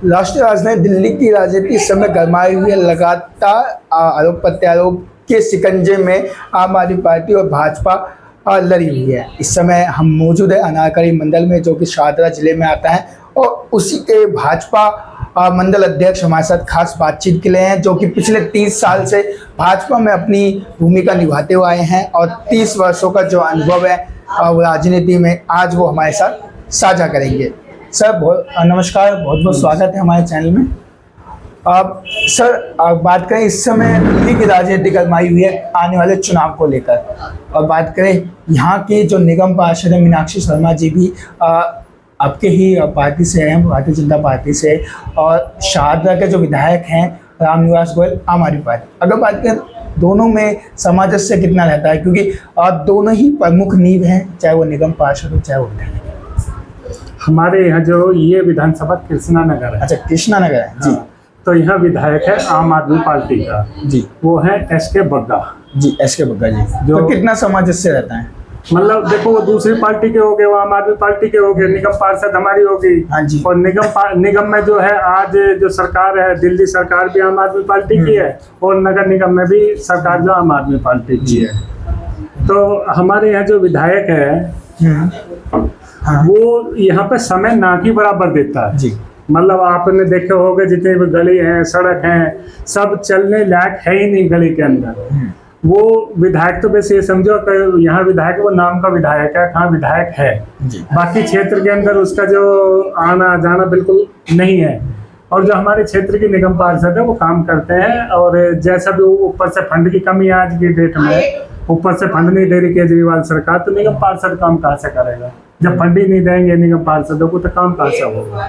राष्ट्रीय राजधानी दिल्ली की राजनीति इस समय गरमाई हुई है। लगातार आरोप प्रत्यारोप के शिकंजे में आम आदमी पार्टी और भाजपा लड़ी हुई है। इस समय हम मौजूद है अनारकली मंडल में, जो कि शाहदरा जिले में आता है, और उसी के भाजपा मंडल अध्यक्ष हमारे साथ खास बातचीत के लिए हैं, जो कि पिछले 30 साल से भाजपा में अपनी भूमिका निभाते हुए आए हैं और 30 वर्षों का जो अनुभव है वो राजनीति में, आज वो हमारे साथ साझा करेंगे। सर नमस्कार, बहुत बहुत स्वागत है हमारे चैनल में। सर बात करें इस समय दिल्ली की राजनीति गरमाई हुई है आने वाले चुनाव को लेकर, और बात करें यहाँ के जो निगम पार्षद है मीनाक्षी शर्मा जी भी आपके ही पार्टी से हैं, भारतीय जनता पार्टी से, और शाहदरा के जो विधायक हैं रामनिवास गोयल आम आदमी पार्टी। अगर बात करें दोनों में सामंजस्य कितना रहता है, क्योंकि दोनों ही प्रमुख नींव हैं, चाहे वो निगम पार्षद हो चाहे वो विधायक। हमारे यहाँ जो ये विधानसभा कृष्णा नगर है। अच्छा, कृष्णा नगर है जी। तो यहाँ विधायक है आम आदमी पार्टी का जी, वो है एसके बग्गा जी। एसके बग्गा जी जो तो कितना सामंजस्य रहता है? मतलब देखो, वो दूसरी पार्टी के हो गए, वो आम आदमी पार्टी के हो गए, निगम पार्षद हमारी होगी। हाँ जी। और निगम में जो है आज जो सरकार है, दिल्ली सरकार भी आम आदमी पार्टी की है, और नगर निगम में भी सरकार जो आम आदमी पार्टी की है। तो हमारे यहाँ जो विधायक है वो यहाँ पे समय ना की बराबर देता है जी। मतलब आपने देखे होंगे जितने भी गली हैं, सड़क हैं, सब चलने लायक है ही नहीं गली के अंदर। वो विधायक तो वैसे ये समझो कि यहाँ विधायक वो नाम का विधायक है, कहाँ विधायक है जी। बाकी क्षेत्र के अंदर उसका जो आना जाना बिल्कुल नहीं है। और जो हमारे क्षेत्र की निगम पार्षद है वो काम करते हैं, और जैसा भी ऊपर से फंड की कमी है आज की डेट में, ऊपर से फंड नहीं दे रही केजरीवाल सरकार, तो निगम पार्षद काम कहाँ से करेगा? जब फंड ही नहीं देंगे निगम पार्षदों को तो काम कहाँ से होगा?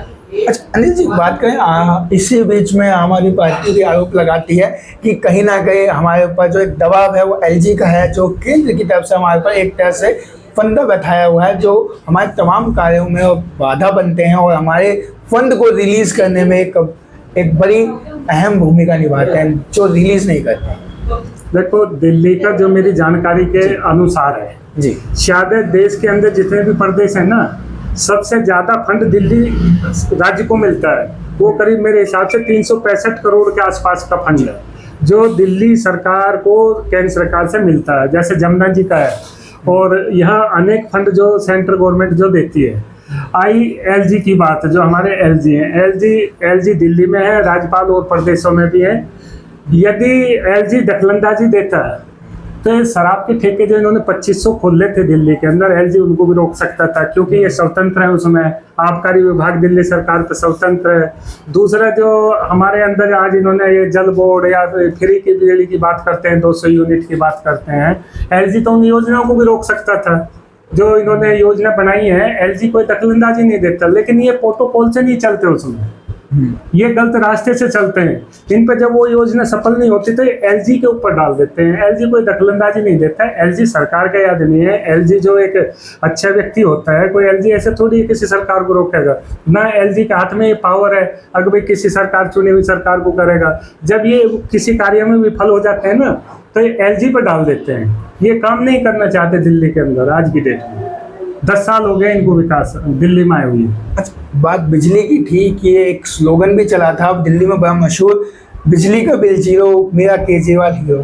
अच्छा अनिल जी, बात करें इसी बीच में आम आदमी पार्टी भी आरोप लगाती है कि कहीं ना कहीं हमारे ऊपर जो एक दबाव है वो एलजी का है, जो केंद्र की तरफ से हमारे ऊपर एक तरह से फंदा बैठाया हुआ है, जो हमारे तमाम कार्यों में बाधा बनते हैं और हमारे फंड को रिलीज करने में एक बड़ी अहम भूमिका निभाते हैं, जो रिलीज नहीं करते हैं। देखो, दिल्ली का जो मेरी जानकारी के अनुसार है जी, शायद देश के अंदर जितने भी प्रदेश हैं ना, सबसे ज्यादा फंड दिल्ली राज्य को मिलता है। वो करीब मेरे हिसाब से 365 करोड़ के आसपास का फंड है जो दिल्ली सरकार को केंद्र सरकार से मिलता है, जैसे जमुना जी का है। और यहाँ अनेक फंड जो सेंट्रल गवर्नमेंट जो देती है। एलजी की बात है, जो हमारे एलजी हैं, एलजी दिल्ली में है, राज्यपाल और प्रदेशों में भी है। यदि एलजी दखलंदाजी देता है तो शराब के ठेके जो इन्होंने 2500 खोले थे दिल्ली के अंदर, एलजी उनको भी रोक सकता था, क्योंकि ये स्वतंत्र है। उसमें आबकारी विभाग दिल्ली सरकार तो स्वतंत्र है। दूसरा जो हमारे अंदर आज इन्होंने ये जल बोर्ड या फ्री की बिजली की बात करते हैं, 200 यूनिट की बात करते हैं, एलजी तो उन योजनाओं को भी रोक सकता था जो इन्होंने योजना बनाई है। एलजी कोई दखलंदाजी नहीं देता, लेकिन ये प्रोटोकॉल से नहीं चलते, उसमें ये गलत रास्ते से चलते हैं। इन पर जब वो योजना सफल नहीं होती तो एलजी के ऊपर डाल देते हैं। एलजी कोई दखलंदाजी नहीं देता है, एलजी सरकार का आदमी है। एलजी जो एक अच्छा व्यक्ति होता है, कोई एलजी ऐसे थोड़ी किसी सरकार को रोकेगा ना। एलजी के हाथ में ये पावर है, अगर भाई किसी सरकार चुनी हुई सरकार को करेगा। जब ये किसी कार्य में विफल हो जाते हैं ना, तो ये एलजी पर डाल देते हैं। ये काम नहीं करना चाहते दिल्ली के अंदर आज की डेट में। 10 साल हो गए इनको विकास दिल्ली में आए हुए। अच्छा, बात बिजली की ठीक, ये एक स्लोगन भी चला था दिल्ली में बड़ा मशहूर, बिजली का बिल जीरो, मेरा केजरीवाल हीरो।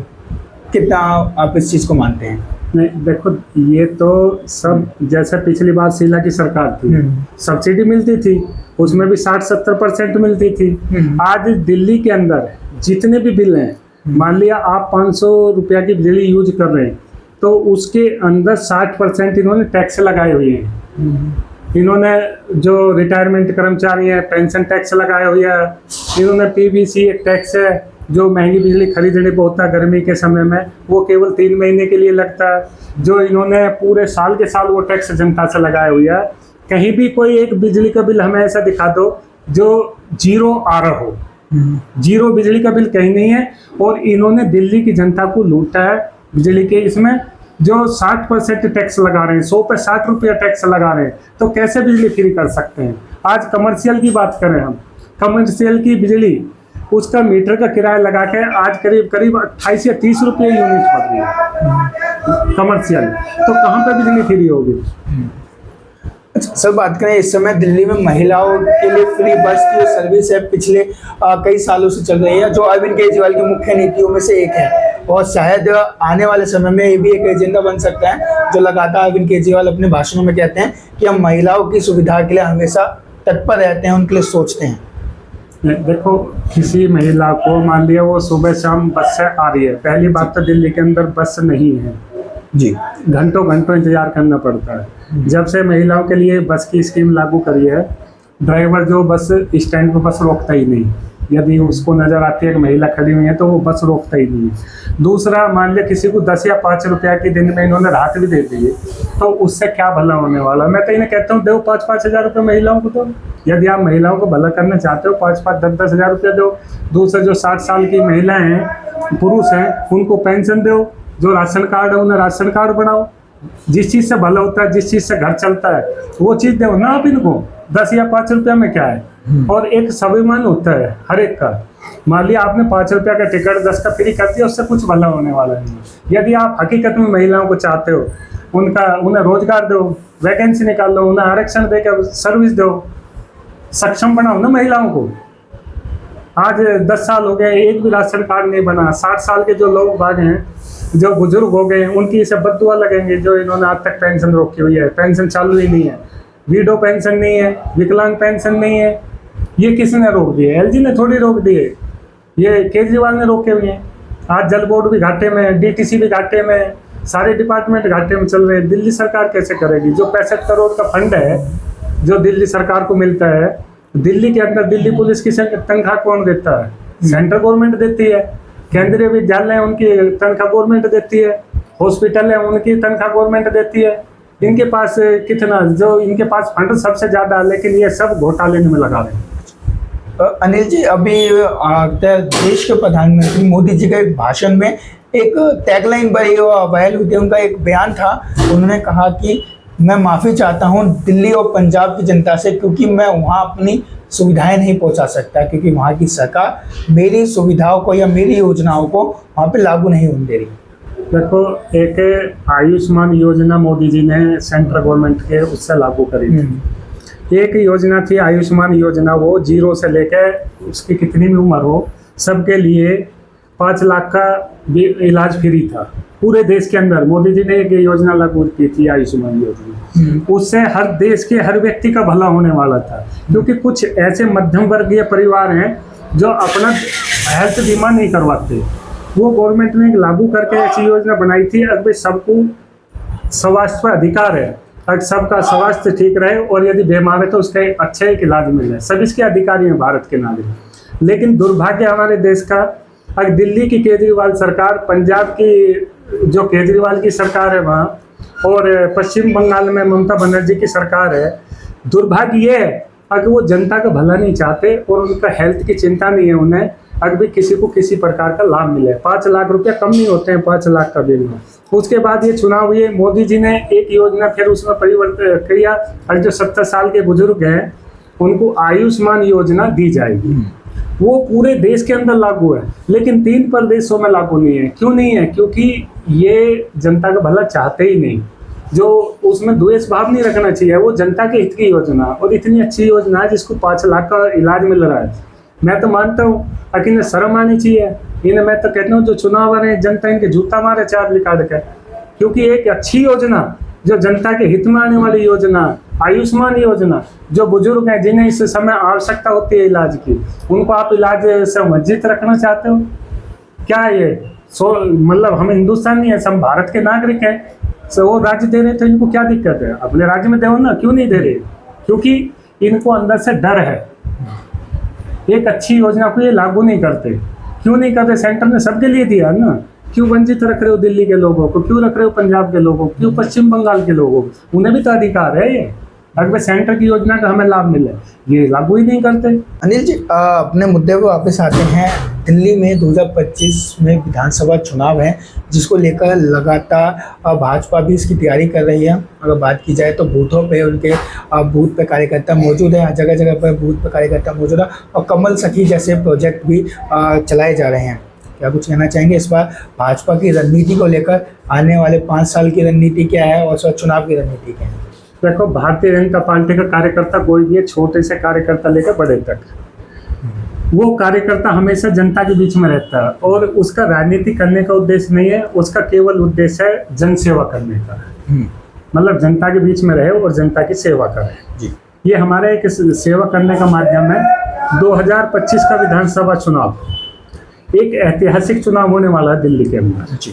कितना आप इस चीज़ को मानते हैं? नहीं, देखो, ये तो सब जैसे पिछली बार शीला की सरकार थी, सब्सिडी मिलती थी, उसमें भी 60-70% मिलती थी। आज दिल्ली के अंदर जितने भी बिल हैं, मान लिया आप 500 रुपया की बिजली यूज कर रहे हैं, तो उसके अंदर 60% इन्होंने टैक्स लगाए हुए हैं। इन्होंने जो रिटायरमेंट कर्मचारी हैं, पेंशन टैक्स लगाए हुए हैं। इन्होंने पीबीसी एक टैक्स है जो महंगी बिजली खरीदने पर होता है गर्मी के समय में, वो केवल 3 महीने के लिए लगता है। जो इन्होंने पूरे साल के साल वो टैक्स जनता से लगाए हुए है। कहीं भी कोई एक बिजली का बिल हमें ऐसा दिखा दो जो जीरो आ रहा हो। जीरो बिजली का बिल कहीं नहीं है। और इन्होंने दिल्ली की जनता को लूटा है बिजली के। इसमें जो 60% टैक्स लगा रहे हैं, 100 पे 60 रुपया टैक्स लगा रहे हैं, तो कैसे बिजली फ्री कर सकते हैं? आज कमर्शियल की बात करें हम, कमर्शियल की बिजली, उसका मीटर का किराया लगा के आज करीब 28 या 30 रुपये यूनिट पड़ रही है कमर्शियल। तो कहाँ पे बिजली फ्री होगी? अच्छा सर, बात करें इस समय दिल्ली में महिलाओं के लिए फ्री बस की जो सर्विस है पिछले कई सालों से चल रही है, जो अरविंद केजरीवाल की मुख्य नीतियों में से एक है, और शायद आने वाले समय में ये भी एक एजेंडा बन सकता है जो लगातार अरविंद केजरीवाल अपने भाषणों में कहते हैं कि हम महिलाओं की सुविधा के लिए हमेशा तत्पर रहते हैं, उनके लिए सोचते हैं। देखो, किसी महिला को मान लिया वो सुबह शाम बस से आ रही है, पहली बात तो दिल्ली के अंदर बस नहीं है जी, घंटों घंटों इंतजार करना पड़ता है। जब से महिलाओं के लिए बस की स्कीम लागू करी है, ड्राइवर जो बस स्टैंड पर बस रोकता ही नहीं, यदि उसको नज़र आती है कि महिला खड़ी हुई है तो वो बस रोकता ही नहीं है। दूसरा, मान लिया किसी को 10 या 5 रुपया के दिन में इन्होंने राहत भी दे दी, तो उससे क्या भला होने वाला। मैं तो इन्हें कहता हूँ दो 5-5 हज़ार रुपये महिलाओं को दो, यदि आप महिलाओं को भला करना चाहते हो 5-5, 10-10 हज़ार रुपया दो। दूसरा, जो 60 साल की महिलाएं हैं, पुरुष हैं, उनको पेंशन दो। जो राशन कार्ड है उन्हें राशन कार्ड बनाओ, जिस चीज़ से भला होता है, जिस चीज़ से घर चलता है वो चीज़ दो ना आप इनको। 10 या 5 रुपया में क्या है। और एक स्वाभिमान होता है हर एक का। मान लिया आपने 5 रुपया का टिकट 10 का फ्री कर दिया, उससे कुछ भला होने वाला नहीं। यदि आप हकीकत में महिलाओं को चाहते हो, उन्हें रोजगार दो, वैकेंसी निकाल लो, उन्हें आरक्षण देकर सर्विस दो, सक्षम बनाओ ना महिलाओं को। आज 10 साल हो गए, एक भी राशन कार्ड नहीं बना। 60 साल के जो लोग बाग हैं, जो बुजुर्ग हो गए, उनकी इसे बद्दुआ लगेंगे जो इन्होंने आज तक पेंशन रोकी हुई है। पेंशन चालू ही नहीं है, विडो पेंशन नहीं है, विकलांग पेंशन नहीं है। ये किसने रोक दिए? एलजी ने थोड़ी रोक दिए, ये केजरीवाल ने रोके हुए हैं। आज जल बोर्ड भी घाटे में, डीटीसी भी घाटे में, सारे डिपार्टमेंट घाटे में चल रहे हैं। दिल्ली सरकार कैसे करेगी? जो 65 करोड़ का फंड है जो दिल्ली सरकार को मिलता है, दिल्ली के अंदर दिल्ली पुलिस की तनख्वाह कौन देता है? सेंट्रल गवर्नमेंट देती है। केंद्रीय विद्यालय उनकी तनख्वाह गवर्नमेंट देती है। हॉस्पिटल है उनकी तनख्वाह गवर्नमेंट देती है। इनके पास कितना, जो इनके पास फंड सबसे ज़्यादा, लेकिन ये सब घोटाले में लगा रहे हैं। अनिल जी, अभी देश के प्रधानमंत्री मोदी जी के एक भाषण में एक टैगलाइन बड़ी वायरल हुई थी, उनका एक बयान था। उन्होंने कहा कि मैं माफ़ी चाहता हूं दिल्ली और पंजाब की जनता से, क्योंकि मैं वहां अपनी सुविधाएं नहीं पहुंचा सकता, क्योंकि वहां की सरकार मेरी सुविधाओं को या मेरी योजनाओं को वहां पे लागू नहीं होने दे रही। देखो, एक आयुष्मान योजना मोदी जी ने सेंट्रल गवर्नमेंट के उससे लागू करी थी। एक योजना थी आयुष्मान योजना, वो 0 से लेकर उसकी कितनी भी उम्र हो, सबके लिए 5 लाख का इलाज फ्री था पूरे देश के अंदर। मोदी जी ने एक योजना लागू की थी आयुष्मान योजना। उससे हर देश के हर व्यक्ति का भला होने वाला था, क्योंकि कुछ ऐसे मध्यम वर्गीय परिवार हैं जो अपना हेल्थ बीमा नहीं करवाते। वो गवर्नमेंट ने लागू करके ऐसी योजना बनाई थी, अगर सबको स्वास्थ्य पर अधिकार है, अगर सबका स्वास्थ्य ठीक रहे और यदि बीमार है तो उसका अच्छा एक इलाज मिल जाए। सब इसके अधिकारी हैं भारत के नागरिक। लेकिन दुर्भाग्य हमारे देश का, अगर दिल्ली की केजरीवाल सरकार, पंजाब की जो केजरीवाल की सरकार है वहाँ, और पश्चिम बंगाल में ममता बनर्जी की सरकार है, दुर्भाग्य ये है अगर वो जनता का भला नहीं चाहते और उनका हेल्थ की चिंता नहीं है उन्हें, अगर भी किसी को किसी प्रकार का लाभ मिले। 5 लाख रुपया कम नहीं होते हैं 5 लाख का बिल में। उसके बाद ये चुनाव हुए, मोदी जी ने एक योजना फिर उसमें परिवर्तन किया, और जो 70 साल के बुजुर्ग हैं उनको आयुष्मान योजना दी जाएगी। वो पूरे देश के अंदर लागू है, लेकिन 3 प्रदेशों में लागू नहीं है। क्यों नहीं है? क्योंकि ये जनता का भला चाहते ही नहीं, जो उसमें द्वेष भाव नहीं रखना चाहिए। वो जनता के हित की योजना, और इतनी अच्छी योजना है जिसको 5 लाख का इलाज मिल रहा है। मैं तो मानता हूँ कि इन्हें शर्म आनी चाहिए। इन्हें मैं तो कहता हूँ जो चुनाव आ रहे हैं, जनता इनके जूता मारे चार्ली काट कर, क्योंकि एक अच्छी योजना जो जनता के हित में आने वाली योजना, आयुष्मान योजना, जो बुजुर्ग हैं जिन्हें इस समय आवश्यकता होती है इलाज की, उनको आप इलाज से वंचित रखना चाहते हो क्या? ये मतलब हम हिंदुस्तान नहीं है, हम भारत के नागरिक हैं। वो राज्य दे रहे तो इनको क्या दिक्कत है? अपने राज्य में दो ना। क्यों नहीं दे रहे? क्योंकि इनको अंदर से डर है। एक अच्छी योजना को ये लागू नहीं करते। क्यों नहीं करते? सेंटर ने सबके लिए दिया ना। क्यों वंचित रख रहे हो दिल्ली के लोगों को? क्यों रख रहे हो पंजाब के लोगों को? क्यों पश्चिम बंगाल के लोगों को? उन्हें भी तो अधिकार है ये, अगर सेंटर की योजना का हमें लाभ मिले। ये लागू ही नहीं करते। अनिल जी, अपने मुद्दे को वापस आते हैं। दिल्ली में 2025 में विधानसभा चुनाव है, जिसको लेकर लगातार भाजपा भी इसकी तैयारी कर रही है। अगर बात की जाए तो बूथों पे उनके बूथ पे कार्यकर्ता मौजूद हैं, जगह जगह पर बूथ पे कार्यकर्ता मौजूद है, और कमल सखी जैसे प्रोजेक्ट भी चलाए जा रहे हैं। क्या कुछ कहना चाहेंगे इस बार भाजपा की रणनीति को लेकर? आने वाले 5 साल की रणनीति क्या है और चुनाव की रणनीति क्या है? देखो, भारतीय जनता पार्टी का कार्यकर्ता कोई भी है, छोटे से कार्यकर्ता लेकर बड़े तक, वो कार्यकर्ता हमेशा जनता के बीच में रहता है और उसका राजनीति करने का उद्देश्य नहीं है, उसका केवल उद्देश्य है जनसेवा करने का। मतलब जनता के बीच में रहे और जनता की सेवा करे जी। ये हमारा एक सेवा करने का माध्यम है। 2025 का विधानसभा चुनाव एक ऐतिहासिक चुनाव होने वाला है दिल्ली के अंदर जी।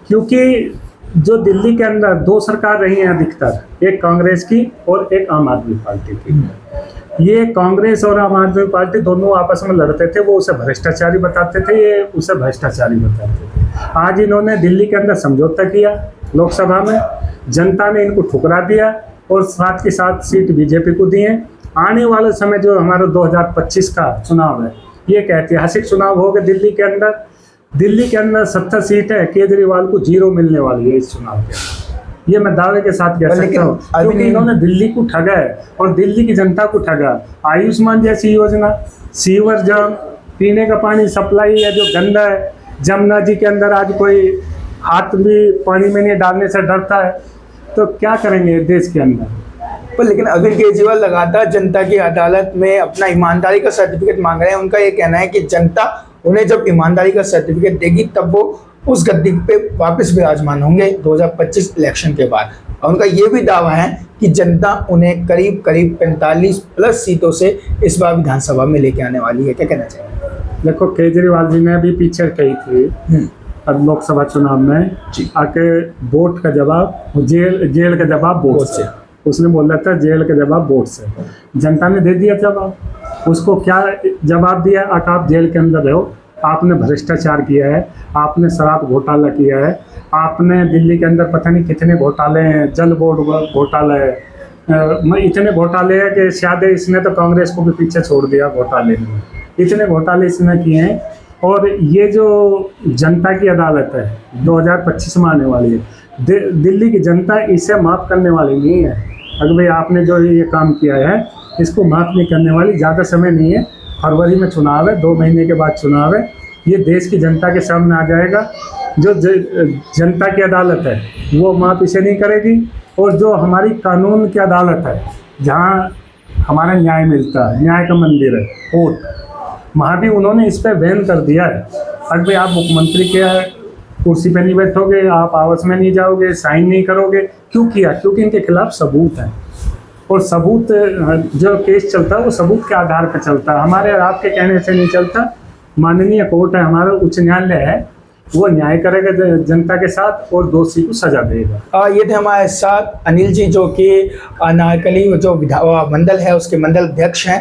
क्योंकि जो दिल्ली के अंदर दो सरकार रही हैं अधिकतर, एक कांग्रेस की और एक आम आदमी पार्टी की। ये कांग्रेस और आम आदमी पार्टी दोनों आपस में लड़ते थे, वो उसे भ्रष्टाचारी बताते थे, ये उसे भ्रष्टाचारी बताते थे। आज इन्होंने दिल्ली के अंदर समझौता किया लोकसभा में, जनता ने इनको ठुकरा दिया और साथ के साथ सीट बीजेपी को दिए। आने वाले समय जो हमारा 2025 का चुनाव है, ये एक ऐतिहासिक चुनाव होगा दिल्ली के अंदर। दिल्ली के अंदर 70 सीट है, केजरीवाल को 0 मिलने वाली है इस चुनाव के अंदर। ये मैं दावे के साथ कह सकता हूँ, क्योंकि इन्होंने दिल्ली को ठगा है और दिल्ली की जनता को ठगा। आयुष्मान जैसी योजना, सीवर जाम, पीने का पानी सप्लाई है जो गंदा है, जमुना जी के अंदर आज कोई हाथ भी पानी में नहीं डालने से डरता है, तो क्या करेंगे देश के अंदर। पर लेकिन अरविंद केजरीवाल लगातार जनता की अदालत में अपना ईमानदारी का सर्टिफिकेट मांग रहे हैं। उनका ये कहना है कि जनता उन्हें जब ईमानदारी का सर्टिफिकेट देगी तब वो उस गद्दी पे वापस विराजमान होंगे 2025 इलेक्शन के बाद। और उनका ये भी दावा है कि जनता उन्हें करीब 45+ सीटों से इस बार विधानसभा में लेके आने वाली है। क्या कहना चाहिए? देखो, केजरीवाल जी ने अभी पीछे कही थी अब लोकसभा चुनाव में आके वोट का जवाब जेल का जवाब वोट से। उसने बोला था जेल का जवाब वोट से। जनता ने दे दिया जवाब। उसको क्या जवाब दिया? आप जेल के अंदर रहो, आपने भ्रष्टाचार किया है, आपने शराब घोटाला किया है, आपने दिल्ली के अंदर पता नहीं कितने घोटाले हैं, जल बोर्ड घोटाला है, इतने घोटाले हैं कि शायद इसने तो कांग्रेस को भी पीछे छोड़ दिया घोटाले में। इतने घोटाले इसने किए हैं। और ये जो जनता की अदालत है 2025 में आने वाली है, दिल्ली की जनता इसे माफ़ करने वाली नहीं है। अगर भाई आपने जो ये काम किया है इसको माफ़ नहीं करने वाली। ज़्यादा समय नहीं है, फरवरी में चुनाव है, 2 महीने के बाद चुनाव है। ये देश की जनता के सामने आ जाएगा। जो जनता की अदालत है वो माफ़ इसे नहीं करेगी। और जो हमारी कानून की अदालत है, जहाँ हमारा न्याय मिलता है, न्याय का मंदिर है कोर्ट, वहाँ भी उन्होंने इस पर बैन कर दिया है। अगर भाई आप मुख्यमंत्री के कुर्सी पे नहीं बैठोगे, आप आवास में नहीं जाओगे, साइन नहीं करोगे। क्यों किया? क्योंकि इनके खिलाफ सबूत है और सबूत जो केस चलता है वो सबूत के आधार पर चलता है, हमारे और आपके कहने से नहीं चलता। माननीय कोर्ट है, हमारा उच्च न्यायालय है, वो न्याय करेगा जनता के साथ और दोषी को सजा देगा। ये थे हमारे साथ अनिल जी, जो कि नारकली जो मंडल है उसके मंडल अध्यक्ष हैं।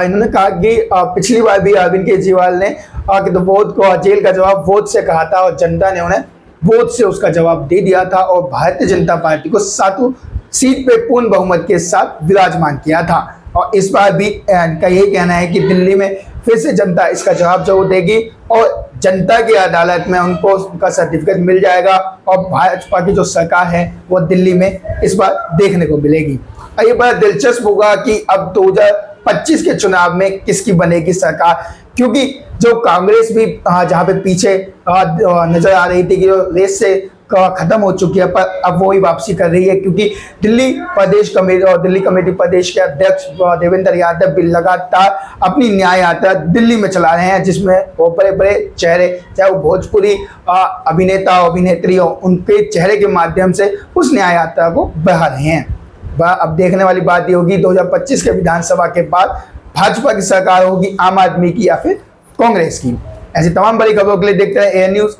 इन्होंने कहा कि पिछली बार भी अरविंद केजरीवाल ने कि तो वोट को जेल का जवाब वोट से कहा था और जनता ने उन्हें वोट से उसका जवाब दे दिया था और भारतीय जनता पार्टी को 7 सीट पे पूर्ण बहुमत के साथ विराजमान किया था। और इस बार भी इनका यही कहना है कि दिल्ली में फिर से जनता इसका जवाब जरूर देगी और जनता की अदालत में उनको उनका सर्टिफिकेट मिल जाएगा और भाजपा की जो सरकार है वो दिल्ली में इस बार देखने को मिलेगी। ये बड़ा दिलचस्प होगा कि अब 2025 के चुनाव में किसकी बनेगी सरकार, क्योंकि जो कांग्रेस भी जहाँ पे पीछे नजर आ रही थी कि जो रेस से खत्म हो चुकी है, पर अब वो ही वापसी कर रही है, क्योंकि दिल्ली प्रदेश कमेटी और दिल्ली कमेटी प्रदेश के अध्यक्ष देवेंद्र यादव भी लगातार अपनी न्याय यात्रा दिल्ली में चला रहे हैं, जिसमें वो बड़े बड़े चेहरे, चाहे वो भोजपुरी अभिनेता अभिनेत्री हो, उनके चेहरे के माध्यम से उस न्याय यात्रा को बढ़ा रहे हैं। अब देखने वाली बात ये होगी 2025 के विधानसभा के बाद भाजपा की सरकार होगी, आम आदमी की या फिर कांग्रेस की। ऐसी तमाम बड़ी खबरों के लिए देखते हैं एएन न्यूज़।